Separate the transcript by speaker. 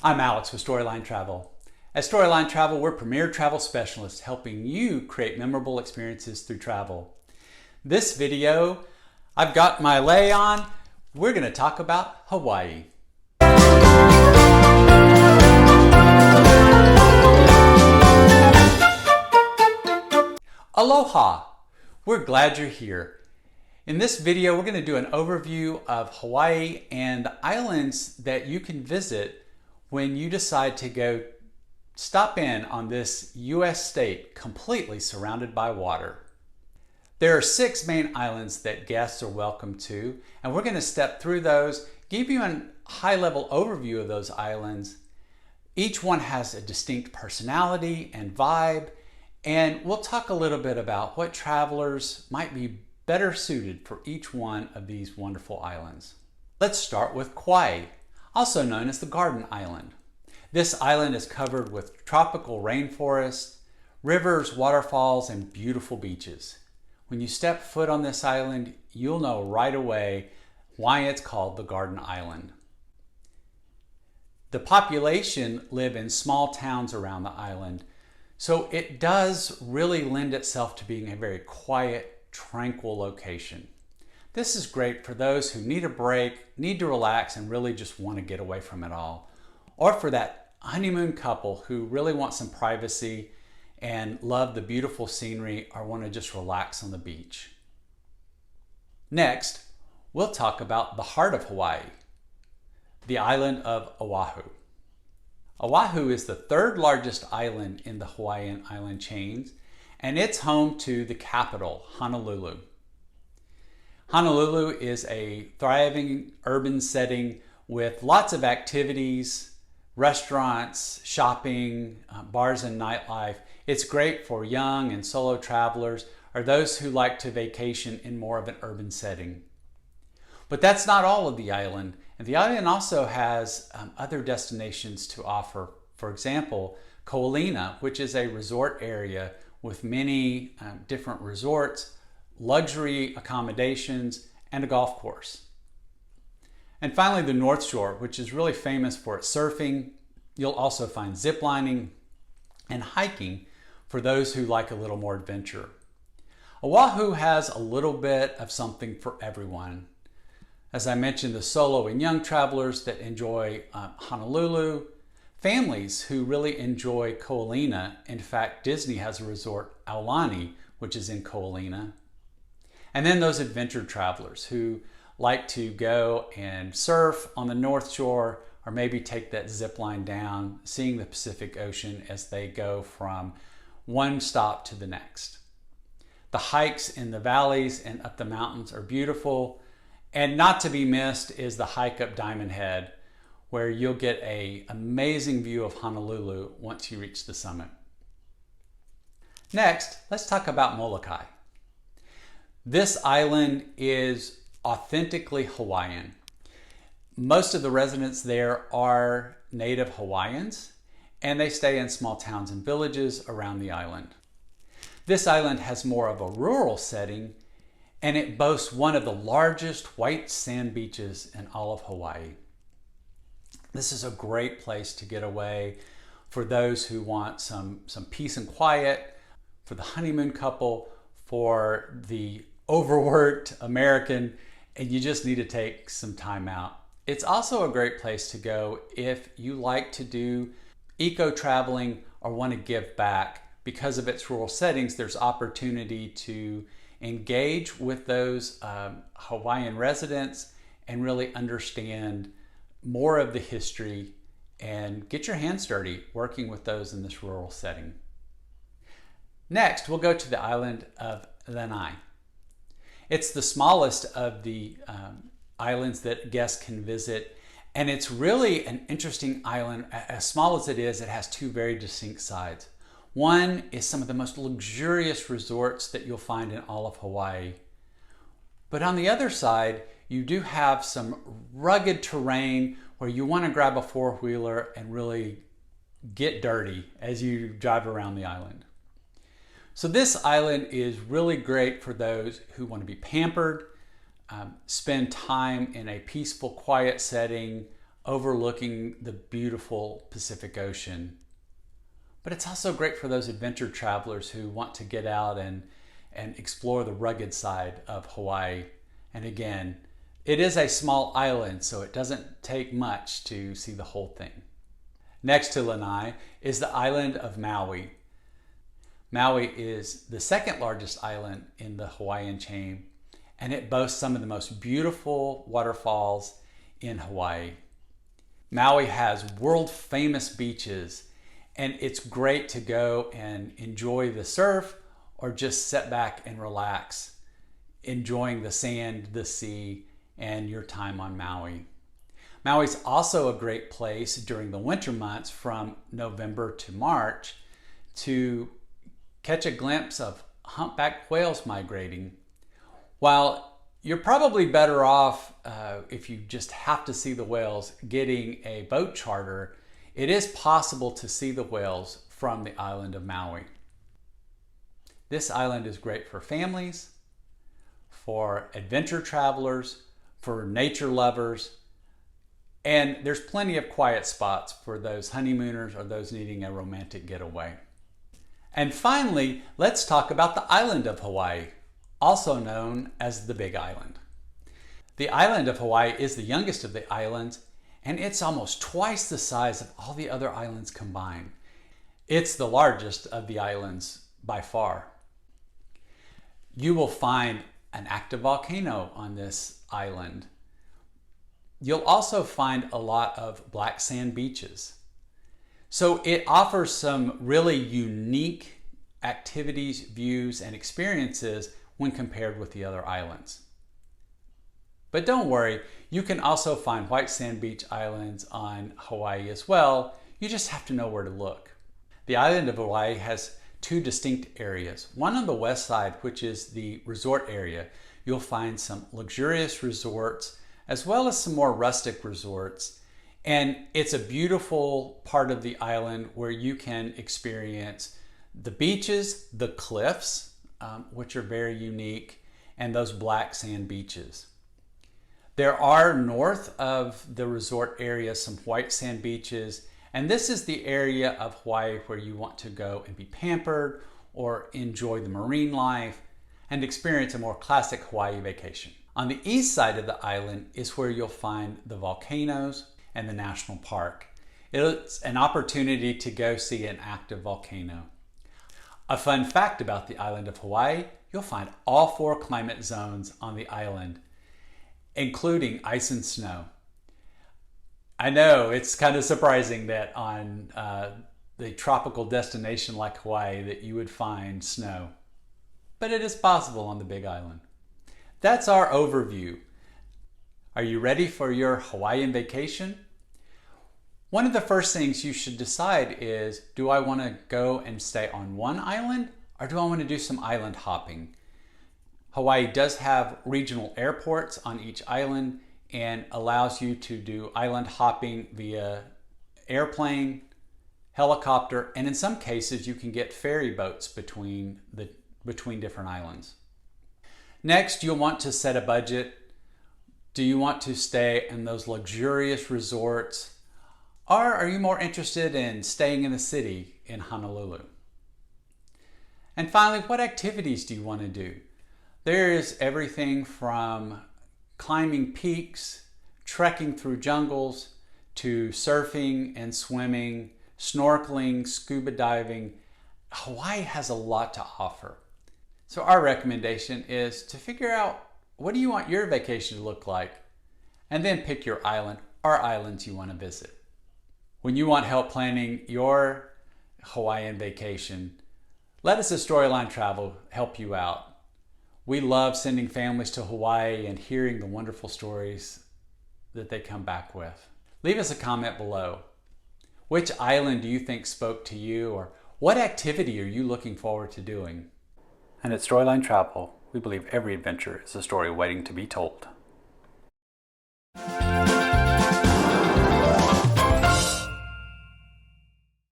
Speaker 1: I'm Alex with Storyline Travel. At Storyline Travel, we're premier travel specialists helping you create memorable experiences through travel. This video, I've got my lei on. We're going to talk about Hawaii. Aloha! We're glad you're here. In this video, we're going to do an overview of Hawaii and the islands that you can visit when you decide to go stop in on this U.S. state completely surrounded by water. There are 6 main islands that guests are welcome to, and we're going to step through those, give you a high-level overview of those islands. Each one has a distinct personality and vibe, and we'll talk a little bit about what travelers might be better suited for each one of these wonderful islands. Let's start with Kauai, also known as the Garden Island. This island is covered with tropical rainforests, rivers, waterfalls, and beautiful beaches. When you step foot on this island, you'll know right away why it's called the Garden Island. The population live in small towns around the island, so it does really lend itself to being a very quiet, tranquil location. This is great for those who need a break, need to relax, and really just want to get away from it all. Or for that honeymoon couple who really want some privacy and love the beautiful scenery or want to just relax on the beach. Next, we'll talk about the heart of Hawaii, the island of Oahu. Oahu is the 3rd largest island in the Hawaiian island chains, and it's home to the capital, Honolulu. Honolulu is a thriving urban setting with lots of activities, restaurants, shopping, bars and nightlife. It's great for young and solo travelers or those who like to vacation in more of an urban setting. But that's not all of the island, and the island also has other destinations to offer. For example, Kauai, which is a resort area with many different resorts, luxury accommodations, and a golf course. And finally, the North Shore, which is really famous for its surfing. You'll also find zip lining and hiking for those who like a little more adventure. Oahu has a little bit of something for everyone. As I mentioned, the solo and young travelers that enjoy Honolulu, families who really enjoy Kauai. In fact, Disney has a resort, Lanai, which is in Kauai. And then those adventure travelers who like to go and surf on the North Shore or maybe take that zip line down, seeing the Pacific Ocean as they go from one stop to the next. The hikes in the valleys and up the mountains are beautiful. And not to be missed is the hike up Diamond Head, where you'll get an amazing view of Honolulu once you reach the summit. Next, let's talk about Molokai. This island is authentically Hawaiian. Most of the residents there are native Hawaiians, and they stay in small towns and villages around the island. This island has more of a rural setting, and it boasts one of the largest white sand beaches in all of Hawaii. This is a great place to get away for those who want some peace and quiet, for the honeymoon couple, for the overworked American, and you just need to take some time out. It's also a great place to go if you like to do eco-traveling or want to give back. Because of its rural settings, there's opportunity to engage with those Hawaiian residents and really understand more of the history and get your hands dirty working with those in this rural setting. Next, we'll go to the island of Lanai. It's the smallest of the islands that guests can visit, and it's really an interesting island. As small as it is, it has 2 very distinct sides. One is some of the most luxurious resorts that you'll find in all of Hawaii. But on the other side, you do have some rugged terrain where you want to grab a 4-wheeler and really get dirty as you drive around the island. So this island is really great for those who want to be pampered, spend time in a peaceful, quiet setting, overlooking the beautiful Pacific Ocean. But it's also great for those adventure travelers who want to get out and explore the rugged side of Hawaii. And again, it is a small island, so it doesn't take much to see the whole thing. Next to Lanai is the island of Maui. Maui is the second largest island in the Hawaiian chain, and it boasts some of the most beautiful waterfalls in Hawaii. Maui has world famous beaches, and it's great to go and enjoy the surf or just sit back and relax, enjoying the sand, the sea, and your time on Maui. Maui's also a great place during the winter months from November to March to catch a glimpse of humpback whales migrating. While you're probably better off if you just have to see the whales getting a boat charter, it is possible to see the whales from the island of Maui. This island is great for families, for adventure travelers, for nature lovers, and there's plenty of quiet spots for those honeymooners or those needing a romantic getaway. And finally, let's talk about the island of Hawaii, also known as the Big Island. The island of Hawaii is the youngest of the islands, and it's almost twice the size of all the other islands combined. It's the largest of the islands by far. You will find an active volcano on this island. You'll also find a lot of black sand beaches. So it offers some really unique activities, views, and experiences when compared with the other islands. But don't worry, you can also find white sand beach islands on Hawaii as well. You just have to know where to look. The island of Hawaii has two distinct areas. One on the west side, which is the resort area. You'll find some luxurious resorts as well as some more rustic resorts. And it's a beautiful part of the island where you can experience the beaches, the cliffs, which are very unique, and those black sand beaches. There are north of the resort area some white sand beaches, and this is the area of Hawaii where you want to go and be pampered or enjoy the marine life and experience a more classic Hawaii vacation. On the east side of the island is where you'll find the volcanoes and the national park. It's an opportunity to go see an active volcano. A fun fact about the island of Hawaii, you'll find all 4 climate zones on the island, including ice and snow. I know it's kind of surprising that on the tropical destination like Hawaii that you would find snow, but it is possible on the Big Island. That's our overview. Are you ready for your Hawaiian vacation? One of the first things you should decide is, do I want to go and stay on one island or do I want to do some island hopping? Hawaii does have regional airports on each island and allows you to do island hopping via airplane, helicopter, and in some cases you can get ferry boats between different islands. Next, you'll want to set a budget. Do you want to stay in those luxurious resorts, or are you more interested in staying in the city in Honolulu? And finally, what activities do you want to do? There is everything from climbing peaks, trekking through jungles, to surfing and swimming, snorkeling, scuba diving. Hawaii has a lot to offer. So our recommendation is to figure out, what do you want your vacation to look like? And then pick your island or islands you want to visit. When you want help planning your Hawaiian vacation, let us at Storyline Travel help you out. We love sending families to Hawaii and hearing the wonderful stories that they come back with. Leave us a comment below. Which island do you think spoke to you, or what activity are you looking forward to doing? And at Storyline Travel, we believe every adventure is a story waiting to be told.